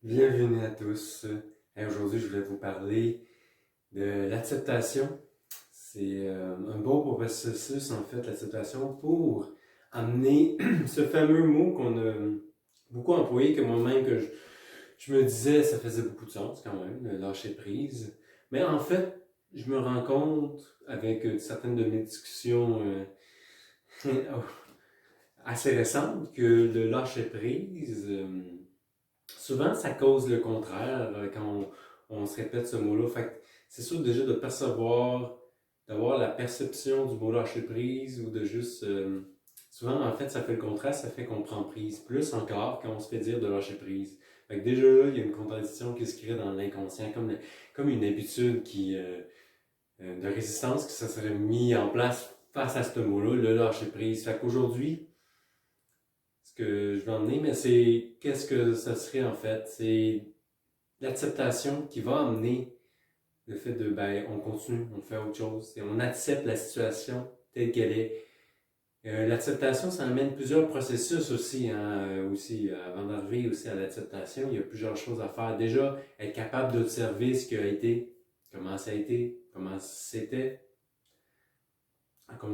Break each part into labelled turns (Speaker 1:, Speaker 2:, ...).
Speaker 1: Bienvenue à tous. Aujourd'hui, je voulais vous parler de l'acceptation. C'est un beau processus, en fait, l'acceptation, pour amener ce fameux mot qu'on a beaucoup employé, que moi-même, je me disais, ça faisait beaucoup de sens quand même, le lâcher prise. Mais en fait, je me rends compte, avec certaines de mes discussions assez récentes, que le lâcher prise, souvent, ça cause le contraire quand on se répète ce mot-là. Fait que c'est sûr déjà de percevoir, d'avoir la perception du mot lâcher prise ou de juste. Souvent, en fait, ça fait le contraire, ça fait qu'on prend prise. Plus encore quand on se fait dire de lâcher prise. Fait que déjà là, il y a une contradiction qui se crée dans l'inconscient, comme une habitude de résistance qui se serait mis en place face à ce mot-là, le lâcher prise. Fait qu'aujourd'hui, ce que je veux emmener, mais c'est qu'est-ce que ça serait en fait? C'est l'acceptation qui va amener le fait de, ben, on continue, on fait autre chose, et on accepte la situation telle qu'elle est. L'acceptation, ça amène plusieurs processus aussi, hein, avant d'arriver aussi à l'acceptation, il y a plusieurs choses à faire. Déjà, être capable d'observer ce qui a été, comment c'était, comment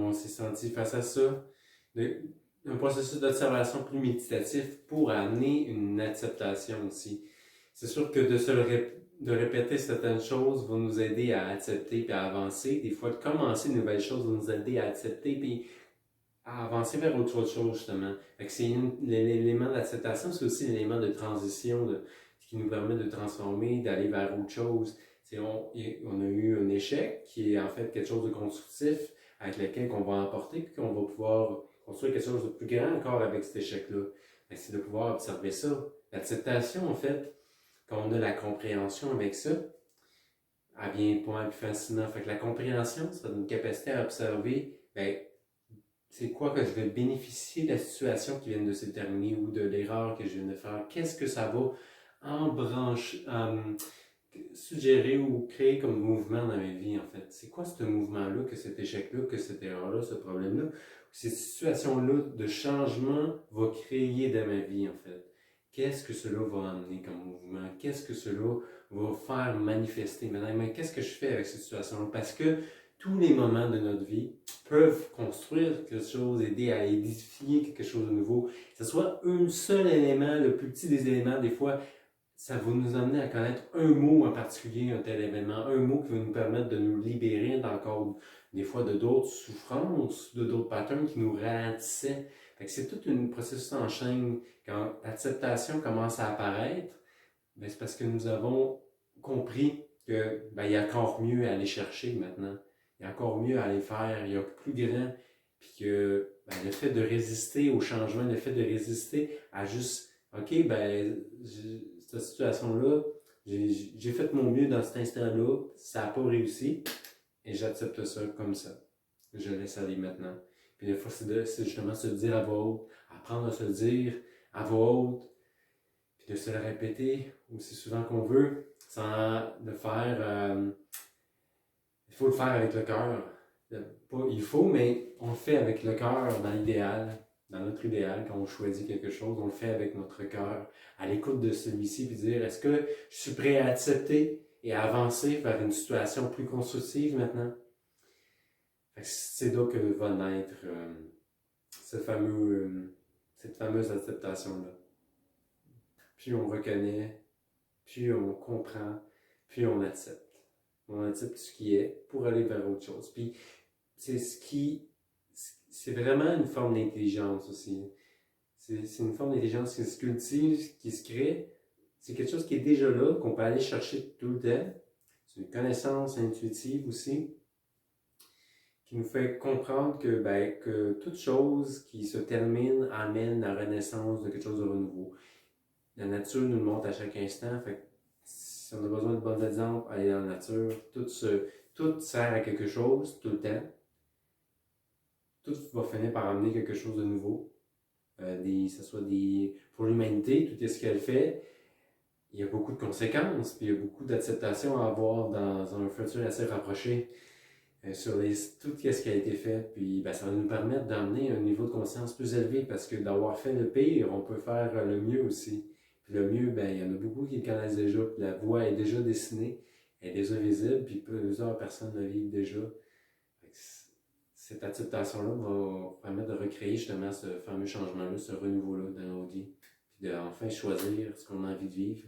Speaker 1: on s'est senti face à ça. De- un processus d'observation plus méditatif pour amener une acceptation aussi. C'est sûr que de répéter certaines choses va nous aider à accepter et à avancer. Des fois, de commencer de nouvelles choses va nous aider à accepter et à avancer vers autre chose, justement. L'élément d'acceptation, c'est aussi l'élément de transition ce qui nous permet de transformer, d'aller vers autre chose. On a eu un échec qui est en fait quelque chose de constructif avec lequel on va emporter puis qu'on va pouvoir construire quelque chose de plus grand encore avec cet échec-là. C'est de pouvoir observer ça. L'acceptation, en fait, quand on a la compréhension avec ça, elle vient pas mal plus facilement. Fait que la compréhension, c'est une capacité à observer, ben, c'est quoi que je vais bénéficier de la situation qui vient de se terminer ou de l'erreur que je viens de faire. Qu'est-ce que ça va embrancher, suggérer ou créer comme mouvement dans ma vie, en fait? C'est quoi ce mouvement-là, que cet échec-là, que cette erreur-là, ce problème-là, cette situation-là de changement va créer dans ma vie, en fait? Qu'est-ce que cela va amener comme mouvement? Qu'est-ce que cela va faire manifester? Mais qu'est-ce que je fais avec cette situation-là? Parce que tous les moments de notre vie peuvent construire quelque chose, aider à édifier quelque chose de nouveau. Que ce soit un seul élément, le plus petit des éléments, des fois, ça va nous amener à connaître un mot en particulier, un tel événement, un mot qui va nous permettre de nous libérer d'encore des fois de d'autres souffrances, de d'autres patterns qui nous ralentissaient. Fait que c'est tout un processus en chaîne. Quand l'acceptation commence à apparaître, ben c'est parce que nous avons compris que ben, il y a encore mieux à aller chercher maintenant. Il y a encore mieux à aller faire, il y a plus grand. Puis que ben, le fait de résister au changement, le fait de résister à juste, OK, ben, cette situation-là, j'ai fait mon mieux dans cet instant-là, ça n'a pas réussi, et j'accepte ça comme ça. Je laisse aller maintenant. Puis des fois, c'est justement se le dire à voix haute, apprendre à se le dire à voix haute, puis de se le répéter aussi souvent qu'on veut, sans le faire. Il faut le faire avec le cœur. Pas il faut, mais on le fait avec le cœur dans l'idéal, dans notre idéal, quand on choisit quelque chose, on le fait avec notre cœur, à l'écoute de celui-ci, puis dire est-ce que je suis prêt à accepter et à avancer vers une situation plus constructive maintenant? C'est là que va naître cette fameuse acceptation-là. Puis on reconnaît, puis on comprend, puis on accepte. On accepte ce qui est pour aller vers autre chose. Puis c'est c'est vraiment une forme d'intelligence aussi. C'est une forme d'intelligence qui se cultive, qui se crée. C'est quelque chose qui est déjà là, qu'on peut aller chercher tout le temps. C'est une connaissance intuitive aussi, qui nous fait comprendre que toute chose qui se termine amène la renaissance de quelque chose de renouveau. La nature nous le montre à chaque instant. Fait que si on a besoin de bons exemples, aller dans la nature. Tout sert à quelque chose tout le temps. Tout va finir par amener quelque chose de nouveau. Ce soit pour l'humanité, tout ce qu'elle fait, il y a beaucoup de conséquences, puis il y a beaucoup d'acceptation à avoir dans un futur assez rapproché sur tout ce qui a été fait. Puis ben, ça va nous permettre d'amener un niveau de conscience plus élevé parce que d'avoir fait le pire, on peut faire le mieux aussi. Puis le mieux, ben, il y en a beaucoup qui le connaissent déjà, puis la voie est déjà dessinée, elle est déjà visible, puis plusieurs personnes le vivent déjà. Fait que cette acceptation-là va permettre de recréer justement ce fameux changement-là, ce renouveau-là dans nos vies, puis de enfin choisir ce qu'on a envie de vivre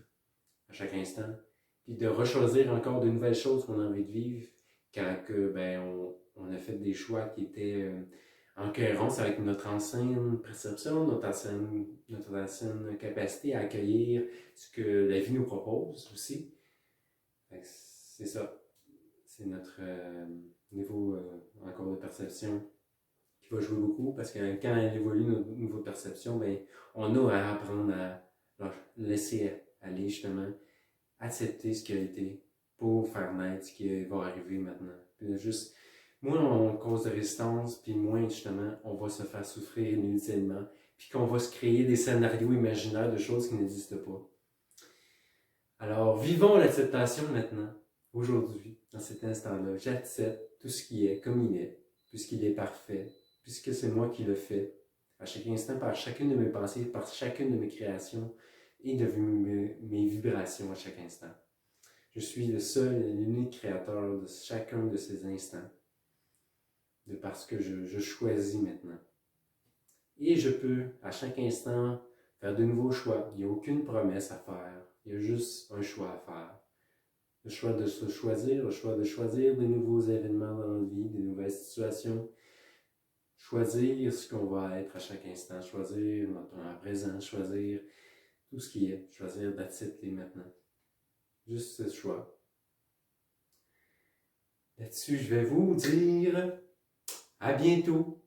Speaker 1: à chaque instant, puis de rechoisir encore de nouvelles choses qu'on a envie de vivre quand que, ben, on a fait des choix qui étaient en cohérence avec notre ancienne perception, notre ancienne capacité à accueillir ce que la vie nous propose aussi. C'est ça. C'est notre niveau encore de perception qui va jouer beaucoup parce que quand elle évolue notre niveau de perception, ben, on a à apprendre à laisser aller justement, accepter ce qui a été pour faire naître ce qui va arriver maintenant. Puis juste, moins on cause de résistance, puis moins justement on va se faire souffrir inutilement, puis qu'on va se créer des scénarios imaginaires de choses qui n'existent pas. Alors, vivons l'acceptation maintenant, aujourd'hui, dans cet instant-là. J'accepte tout ce qui est comme il est, puisqu'il est parfait, puisque c'est moi qui le fais, à chaque instant, par chacune de mes pensées, par chacune de mes créations et de mes vibrations à chaque instant. Je suis le seul et l'unique créateur de chacun de ces instants, de parce que je choisis maintenant. Et je peux, à chaque instant, faire de nouveaux choix. Il n'y a aucune promesse à faire. Il y a juste un choix à faire. Le choix de se choisir, le choix de choisir des nouveaux événements dans notre vie, des nouvelles situations. Choisir ce qu'on va être à chaque instant. Choisir notre moment présent. Choisir tout ce qui est. Choisir d'accepter maintenant. Juste ce choix. Là-dessus, je vais vous dire à bientôt.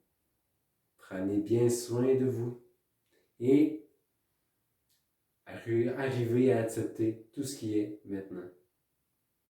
Speaker 1: Prenez bien soin de vous. Et arrivez à accepter tout ce qui est maintenant.